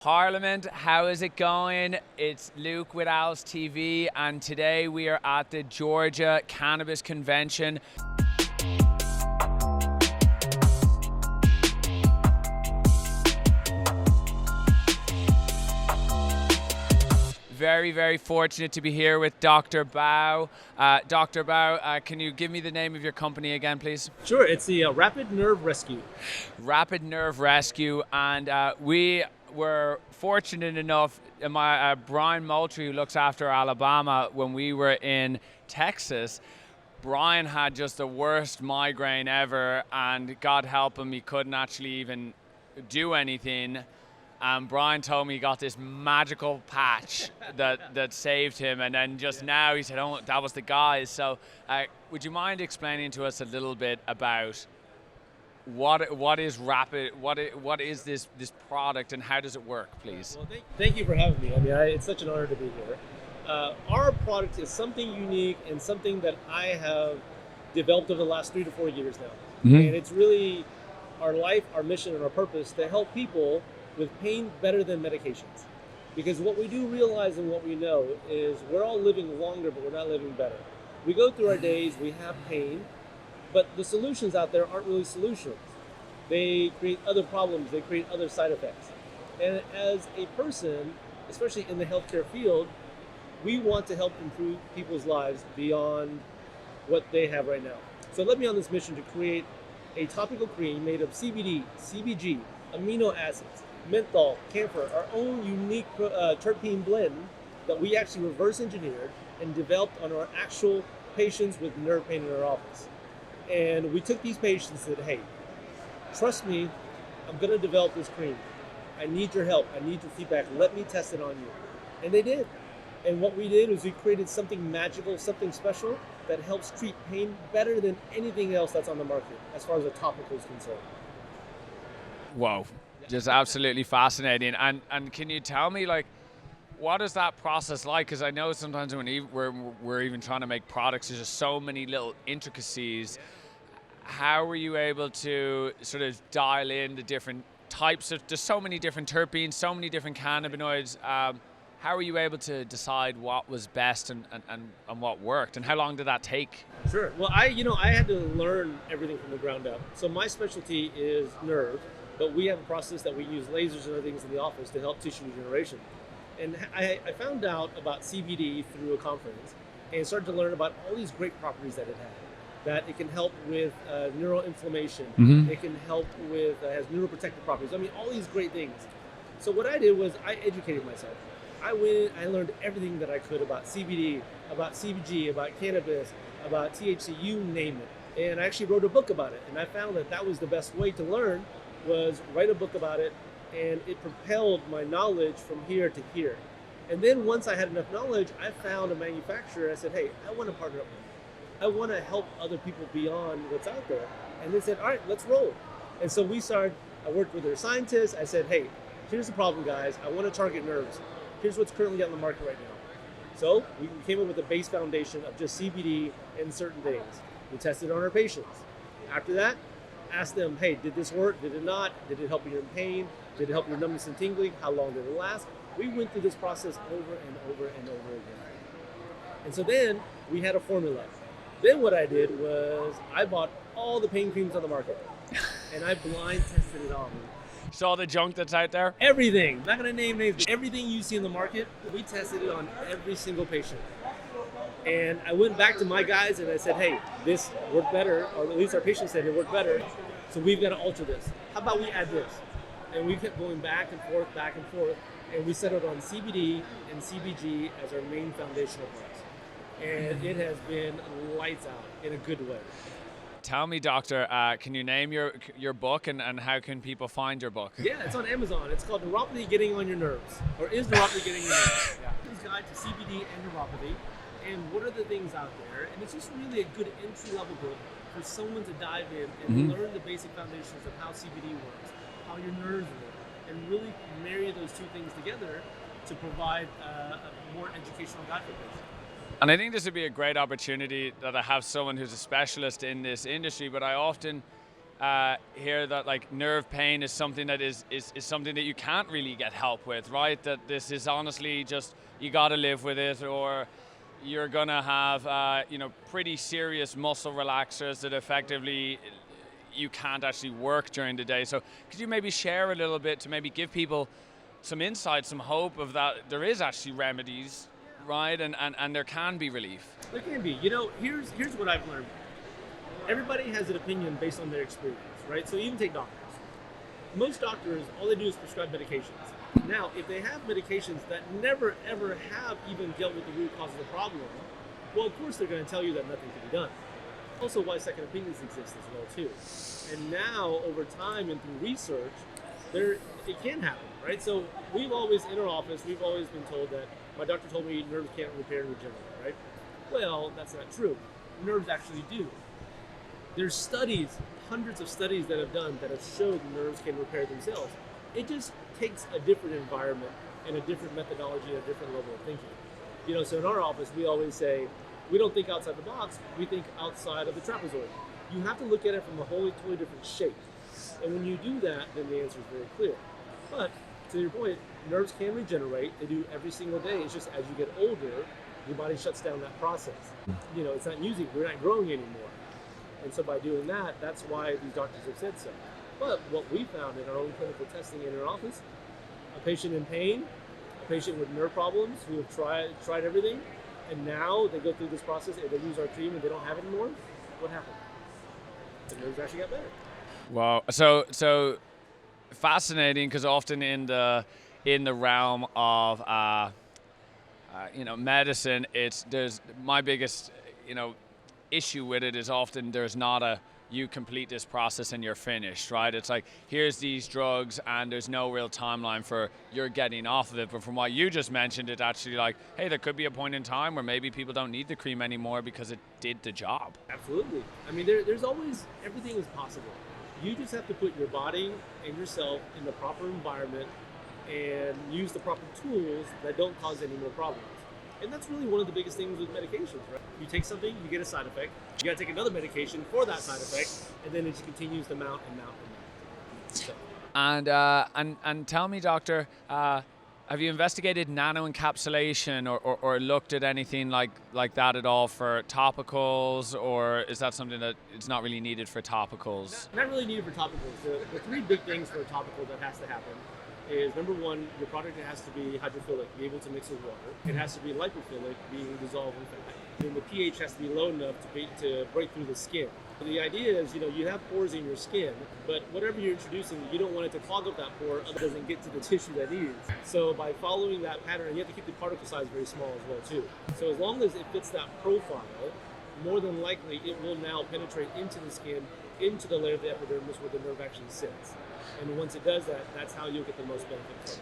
Parliament, how is it going? It's Luke with Owls TV, and today we are at the Georgia Cannabis Convention. Very, very fortunate to be here with Dr. Bao. Dr. Bao, can you give me the name of your company again, please? Sure, it's the Rapid Nerve Rescue. Rapid Nerve Rescue, and we were fortunate enough, Brian Moultrie, who looks after Alabama, when we were in Texas, Brian had just the worst migraine ever, and God help him, he couldn't actually even do anything. And Brian told me he got this magical patch that saved him, and then just now he said, "Oh, that was the guys." So, would you mind explaining to us a little bit about what is Rapid? What is this product, and how does it work, please? Well, thank you for having me. I mean, it's such an honor to be here. Our product is something unique and something that I have developed over the last 3 to 4 years now, and it's really our life, our mission, and our purpose to help people with pain better than medications. Because what we do realize and what we know is we're all living longer, but we're not living better. We go through our days, we have pain, but the solutions out there aren't really solutions. They create other problems, they create other side effects. And as a person, especially in the healthcare field, we want to help improve people's lives beyond what they have right now. So let me on this mission to create a topical cream made of CBD, CBG, amino acids, menthol, camphor, our own unique terpene blend that we actually reverse engineered and developed on our actual patients with nerve pain in our office. And we took these patients and said, "Hey, trust me, I'm going to develop this cream. I need your help. I need your feedback. Let me test it on you." And they did. And what we did was we created something magical, something special that helps treat pain better than anything else that's on the market as far as a topical is concerned. Whoa. Just absolutely fascinating. And can you tell me, like, what is that process like? Because I know sometimes when we're even trying to make products, there's just so many little intricacies. How were you able to sort of dial in the different types of, there's so many different terpenes, so many different cannabinoids. How were you able to decide what was best and what worked? And how long did that take? Sure. Well, I had to learn everything from the ground up. So my specialty is nerve. But we have a process that we use lasers and other things in the office to help tissue regeneration. And I found out about CBD through a conference and started to learn about all these great properties that it had. That it can help with neural inflammation. It can help with, has neuroprotective properties. I mean, all these great things. So what I did was I educated myself. I went, I learned everything that I could about CBD, about CBG, about cannabis, about THC, you name it. And I actually wrote a book about it. And I found that that was the best way to learn, was write a book about it, and it propelled my knowledge from here to here. And then once I had enough knowledge, I found a manufacturer. I said, "Hey, I want to partner up with you. I want to help other people beyond what's out there." And they said, "All right, let's roll." And so I worked with their scientists. I said, "Hey, here's the problem, guys. I want to target nerves. Here's what's currently on the market right now." So we came up with a base foundation of just CBD and certain things. We tested it on our patients. After that, ask them, "Hey, did this work? Did it not? Did it help you in pain? Did it help your numbness and tingling? How long did it last?" We went through this process over and over and over again. And so then we had a formula. Then what I did was I bought all the pain creams on the market and I blind tested it all. Saw the junk that's out there? Everything. I'm not going to name names, but everything you see in the market, we tested it on every single patient. And I went back to my guys and I said, "Hey, this worked better," or at least our patients said it worked better. So we've got to alter this. How about we add this? And we kept going back and forth, and we settled on CBD and CBG as our main foundational parts. And it has been lights out in a good way. Tell me, Doctor, can you name your book, and how can people find your book? Yeah, it's on Amazon. It's called Neuropathy Getting on Your Nerves, or Is Neuropathy Getting on Your Nerves? It's a guide to CBD and neuropathy. And what are the things out there? And it's just really a good entry-level book for someone to dive in and learn the basic foundations of how CBD works, how your nerves work, and really marry those two things together to provide a more educational guide for patients. And I think this would be a great opportunity that I have someone who's a specialist in this industry, but I often hear that like nerve pain is something that is something that you can't really get help with, right? That this is honestly just, you got to live with it, or you're gonna have pretty serious muscle relaxers that effectively you can't actually work during the day. So could you maybe share a little bit to maybe give people some insight, some hope of that there is actually remedies, right? And there can be relief. There can be. Here's what I've learned. Everybody has an opinion based on their experience, right? So even take doctors. Most doctors, all they do is prescribe medications. Now, if they have medications that never ever have even dealt with the root cause of the problem, well, of course they're going to tell you that nothing can be done. Also, why second opinions exist as well too. And now, over time and through research, it can happen, right? So we've always, in our office, we've always been told that my doctor told me nerves can't repair and regenerate, right? Well, that's not true. Nerves actually do. There's studies, hundreds of studies that have done that have showed nerves can repair themselves. It just takes a different environment and a different methodology and a different level of thinking. So in our office, we always say, we don't think outside the box, we think outside of the trapezoid. You have to look at it from a totally different shape. And when you do that, then the answer is very clear. But to your point, nerves can regenerate. They do every single day. It's just as you get older, your body shuts down that process. It's not using, we're not growing anymore. And so by doing that, that's why these doctors have said so. But what we found in our own clinical testing in our office, a patient in pain, a patient with nerve problems who have tried everything, and now they go through this process and they use our treatment, they don't have it anymore, what happened? The nerves actually got better. Wow. So fascinating, because often in the realm of medicine, there's my biggest issue with it is often there's not a you complete this process and you're finished, right? It's like, here's these drugs and there's no real timeline for you're getting off of it. But from what you just mentioned, it's actually like, hey, there could be a point in time where maybe people don't need the cream anymore because it did the job. Absolutely. I mean, there's always, everything is possible. You just have to put your body and yourself in the proper environment and use the proper tools that don't cause any more problems. And that's really one of the biggest things with medications, right? You take something, you get a side effect, you gotta take another medication for that side effect, and then it just continues to mount and mount and mount. So. And tell me, doctor, have you investigated nano-encapsulation or looked at anything like that at all for topicals, or is that something that it's not really needed for topicals? Not really needed for topicals. The three big things for a topical that has to happen is, number one, your product has to be hydrophilic, be able to mix with water. It has to be lipophilic, being dissolved in fat. And the pH has to be low enough to break through the skin. So the idea is, you have pores in your skin, but whatever you're introducing, you don't want it to clog up that pore, otherwise it doesn't get to the tissue that needs. So by following that pattern, and you have to keep the particle size very small as well too. So as long as it fits that profile, more than likely it will now penetrate into the skin, into the layer of the epidermis where the nerve actually sits. And once it does that, that's how you'll get the most benefit from it.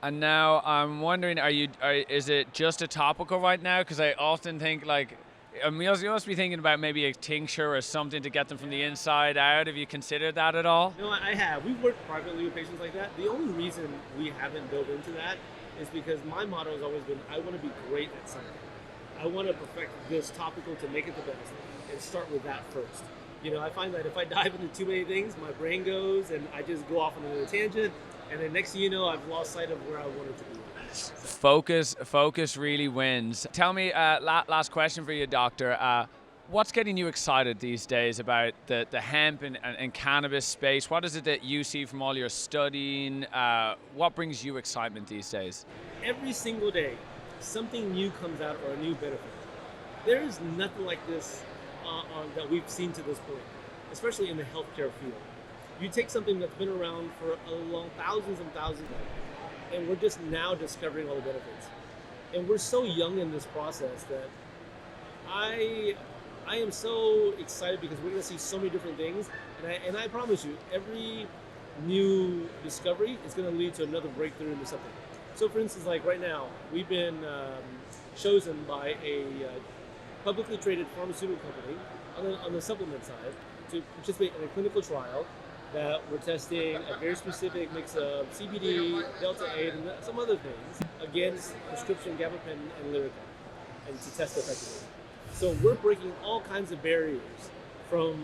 And now I'm wondering, is it just a topical right now? Because I often think you must be thinking about maybe a tincture or something to get them from the inside out. Have you considered that at all? No, I have. We've worked privately with patients like that. The only reason we haven't dove into that is because my motto has always been, I want to be great at something. I want to perfect this topical to make it the best and start with that first. I find that if I dive into too many things, my brain goes and I just go off on another tangent, and then next thing you know, I've lost sight of where I wanted to be. So. Focus really wins. Tell me, last question for you, doctor. What's getting you excited these days about the hemp and cannabis space? What is it that you see from all your studying? What brings you excitement these days? Every single day, something new comes out or a new benefit. There is nothing like this that we've seen to this point, especially in the healthcare field. You take something that's been around for a long, thousands and thousands of years, and we're just now discovering all the benefits. And we're so young in this process that I am so excited because we're going to see so many different things. And I promise you, every new discovery is going to lead to another breakthrough into something. So for instance, like right now, we've been chosen by a publicly traded pharmaceutical company on the supplement side to participate in a clinical trial that we're testing a very specific mix of CBD, Delta-8, and some other things against prescription gabapentin and Lyrica, and to test effectively. So we're breaking all kinds of barriers from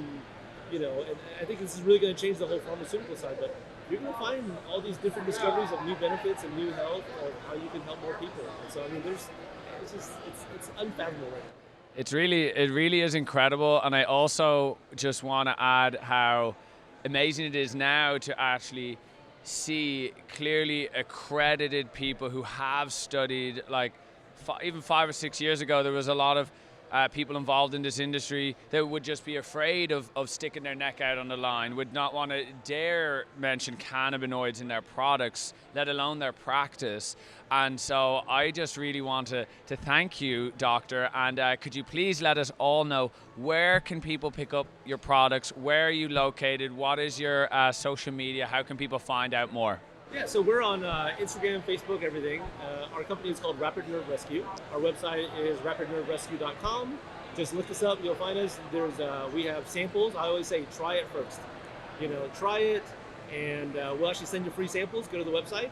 And I think this is really going to change the whole pharmaceutical side. But you're going to find all these different discoveries of new benefits and new health of how you can help more people. And so I mean, it's unfathomable right now. It really is incredible, and I also just want to add how amazing it is now to actually see clearly accredited people who have studied. Like even 5 or 6 years ago, there was a lot of people involved in this industry that would just be afraid of sticking their neck out on the line, would not want to dare mention cannabinoids in their products, let alone their practice. And so I just really want to thank you, Doctor, and could you please let us all know, where can people pick up your products? Where are you located? What is your social media? How can people find out more? Yeah, so we're on Instagram, Facebook, everything. Our company is called Rapid Nerve Rescue. Our website is rapidnerverescue.com. Just look us up, you'll find us. We have samples. I always say, try it first. Try it, and we'll actually send you free samples. Go to the website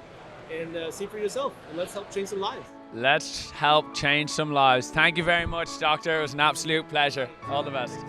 and see for yourself, and let's help change some lives. Let's help change some lives. Thank you very much, Doctor. It was an absolute pleasure. All the best.